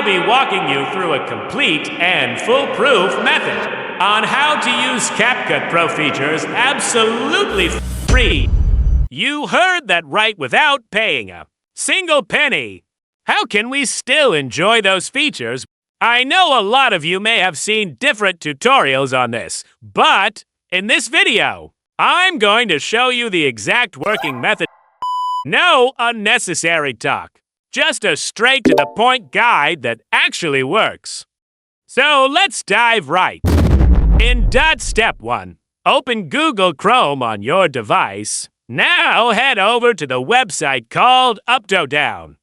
will be walking you through a complete and foolproof method on how to use CapCut Pro features absolutely free. You heard that right, without paying a single penny. How can we still enjoy those features? I know a lot of you may have seen different tutorials on this, but in this video, I'm going to show you the exact working method. No unnecessary talk, just a straight-to-the-point guide that actually works. So let's dive right. In Step 1, open Google Chrome on your device. Now head over to the website called Uptodown.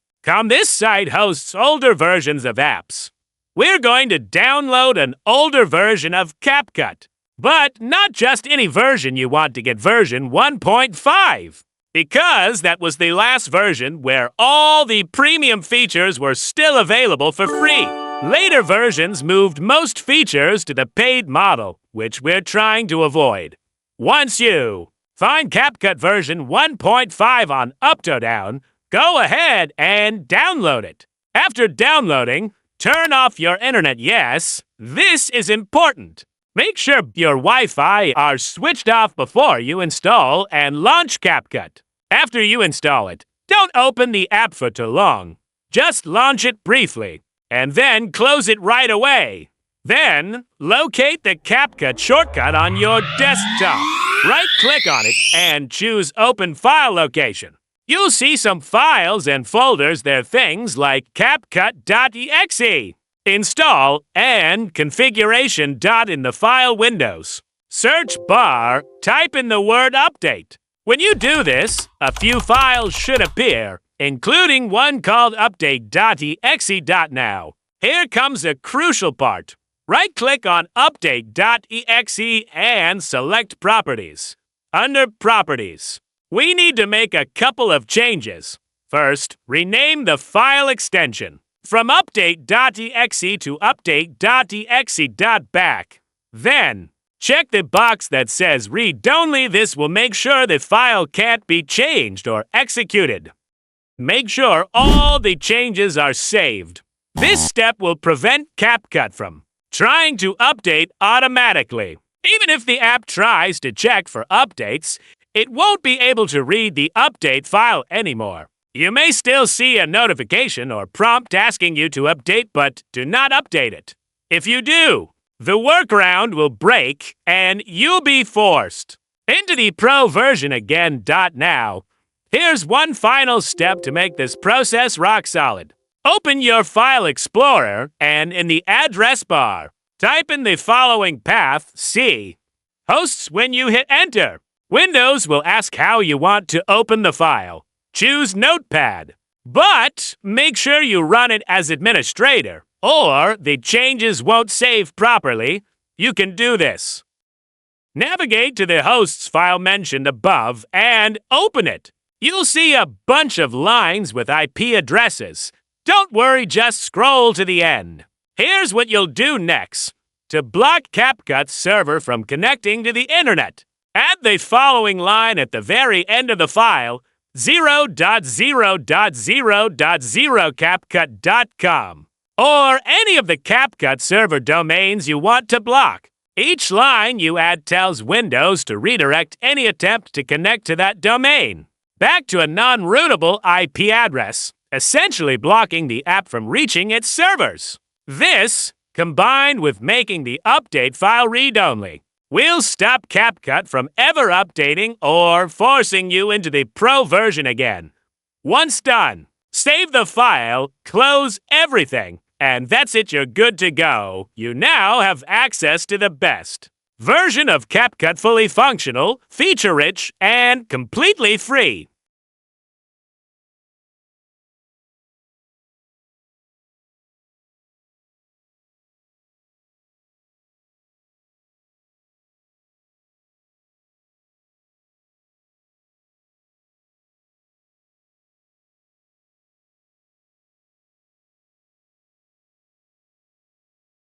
This site hosts older versions of apps. We're going to download an older version of CapCut, but not just any version. You want to get version 1.5, because that was the last version where all the premium features were still available for free. Later versions moved most features to the paid model, which we're trying to avoid. Once you find CapCut version 1.5 on Uptodown, go ahead and download it. After downloading, turn off your internet. Yes, this is important. Make sure your Wi-Fi are switched off before you install and launch CapCut. After you install it, don't open the app for too long. Just launch it briefly, and then close it right away. Then, locate the CapCut shortcut on your desktop. Right-click on it and choose Open File Location. You'll see some files and folders. They're things like CapCut.exe, Install, and Configuration. In the file windows, search bar, type in the word Update. When you do this, a few files should appear, including one called Update.exe. Now, here comes a crucial part. Right-click on Update.exe and select Properties. Under Properties, we need to make a couple of changes. First, rename the file extension from Update.exe to Update.exe.back. Then, check the box that says Read Only. This will make sure the file can't be changed or executed. Make sure all the changes are saved. This step will prevent CapCut from trying to update automatically. Even if the app tries to check for updates, it won't be able to read the update file anymore. You may still see a notification or prompt asking you to update, but do not update it. If you do, the workaround will break and you'll be forced into the Pro version again. Now, here's one final step to make this process rock solid. Open your File Explorer and in the address bar, type in the following path: C. Hosts. When you hit Enter, Windows will ask how you want to open the file. Choose Notepad, but make sure you run it as administrator, or the changes won't save properly. You can do this. Navigate to the hosts file mentioned above and open it. You'll see a bunch of lines with IP addresses. Don't worry, just scroll to the end. Here's what you'll do next. To block CapCut's server from connecting to the internet, add the following line at the very end of the file: 0.0.0.0capcut.com, or any of the CapCut server domains you want to block. Each line you add tells Windows to redirect any attempt to connect to that domain back to a non-routable IP address, essentially blocking the app from reaching its servers. This, combined with making the update file read-only, will stop CapCut from ever updating or forcing you into the Pro version again. Once done, save the file, close everything, and that's it. You're good to go. You now have access to the best version of CapCut, fully functional, feature-rich, and completely free.